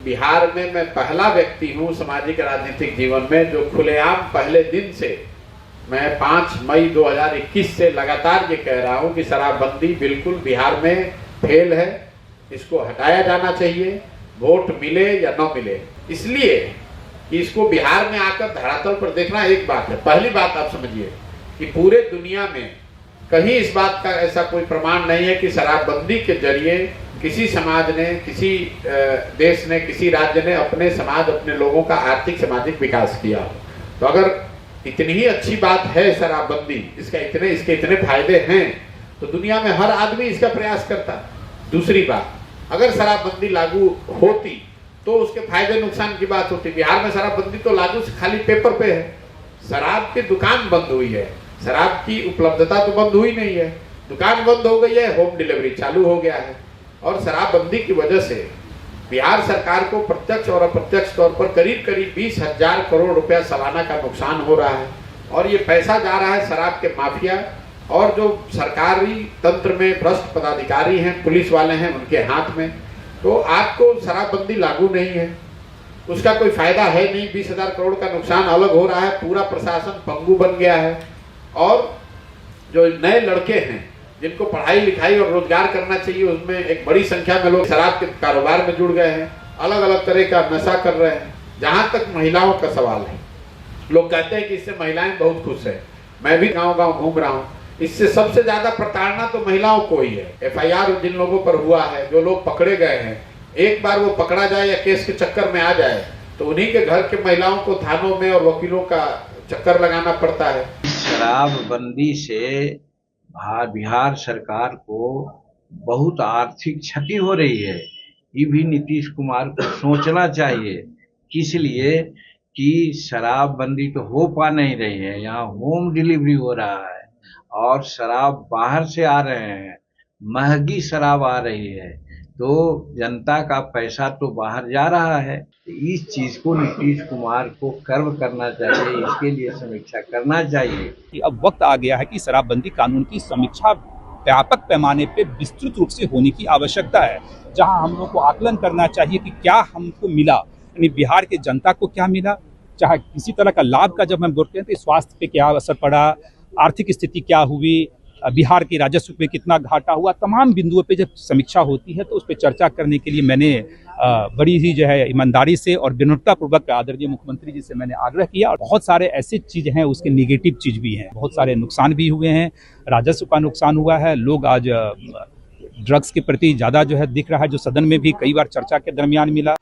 बिहार में मैं पहला व्यक्ति हूं सामाजिक राजनीतिक जीवन में जो खुलेआम पहले दिन से, मैं 5 मई 2021 से लगातार ये कह रहा हूं कि शराबबंदी बिल्कुल बिहार में फेल है, इसको हटाया जाना चाहिए, वोट मिले या न मिले। इसलिए कि इसको बिहार में आकर धरातल पर देखना एक बात है। पहली बात आप समझिए कि पूरे दुनिया में कहीं इस बात का ऐसा कोई प्रमाण नहीं है कि शराबबंदी के जरिए किसी समाज ने, किसी देश ने, किसी राज्य ने अपने समाज, अपने लोगों का आर्थिक सामाजिक विकास किया। तो अगर इतनी ही अच्छी बात है शराबबंदी, इसके इतने फायदे हैं, तो दुनिया में हर आदमी इसका प्रयास करता। दूसरी बात, अगर शराबबंदी लागू होती तो उसके फायदे नुकसान की बात होती। बिहार में शराबबंदी तो लागू खाली पेपर पे है, शराब की दुकान बंद हुई है, शराब की उपलब्धता तो बंद हुई नहीं है, दुकान बंद हो गई है, होम डिलीवरी चालू हो गया है। और शराबबंदी की वजह से बिहार सरकार को प्रत्यक्ष और अप्रत्यक्ष तौर पर करीब 20,000 करोड़ रुपया सालाना का नुकसान हो रहा है। और ये पैसा जा रहा है शराब के माफिया और जो सरकारी तंत्र में भ्रष्ट पदाधिकारी हैं, पुलिस वाले हैं, उनके हाथ में। तो आपको शराबबंदी लागू नहीं है, उसका कोई फायदा है नहीं, 20,000 करोड़ का नुकसान अलग हो रहा है, पूरा प्रशासन पंगु बन गया है। और जो नए लड़के हैं जिनको पढ़ाई लिखाई और रोजगार करना चाहिए, उसमें एक बड़ी संख्या में लोग शराब के कारोबार में जुड़ गए हैं, अलग अलग तरह का नशा कर रहे हैं। जहां तक महिलाओं का सवाल है, लोग कहते हैं कि इससे महिलाएं बहुत खुश है। मैं भी गांव गांव घूम रहा हूं, इससे सबसे ज्यादा प्रताड़ना तो महिलाओं को ही है। FIR जिन लोगों पर हुआ है, जो लोग पकड़े गए हैं, एक बार वो पकड़ा जाए या केस के चक्कर में आ जाए तो उन्हीं के घर के महिलाओं को थानों में और वकीलों का चक्कर लगाना पड़ता है। शराबबंदी से बिहार सरकार को बहुत आर्थिक क्षति हो रही है। ये भी नीतीश कुमार को सोचना चाहिए, किस लिए कि शराबबंदी तो हो पा नहीं रही है, यहाँ होम डिलीवरी हो रहा है और शराब बाहर से आ रहे हैं, महंगी शराब आ रही है, तो जनता का पैसा तो बाहर जा रहा है। इस चीज को नीतीश कुमार को कर्व करना चाहिए, इसके लिए समीक्षा करना चाहिए कि अब वक्त आ गया है कि शराबबंदी कानून की समीक्षा व्यापक पैमाने पे विस्तृत रूप से होने की आवश्यकता है, जहां हम लोग को आकलन करना चाहिए कि क्या हमको मिला, यानी बिहार के जनता को क्या मिला, चाहे किसी तरह का लाभ का जब हम बोलते हैं तो स्वास्थ्य पे क्या असर पड़ा, आर्थिक स्थिति क्या हुई, बिहार के राजस्व पे कितना घाटा हुआ, तमाम बिंदुओं पे जब समीक्षा होती है तो उस पर चर्चा करने के लिए मैंने बड़ी ही जो है ईमानदारी से और विनम्रतापूर्वक आदरणीय मुख्यमंत्री जी से मैंने आग्रह किया। और बहुत सारे ऐसे चीज़ हैं, उसके निगेटिव चीज़ भी हैं, बहुत सारे नुकसान भी हुए हैं, राजस्व का नुकसान हुआ है, लोग आज ड्रग्स के प्रति ज़्यादा जो है दिख रहा है, जो सदन में भी कई बार चर्चा के दरमियान मिला।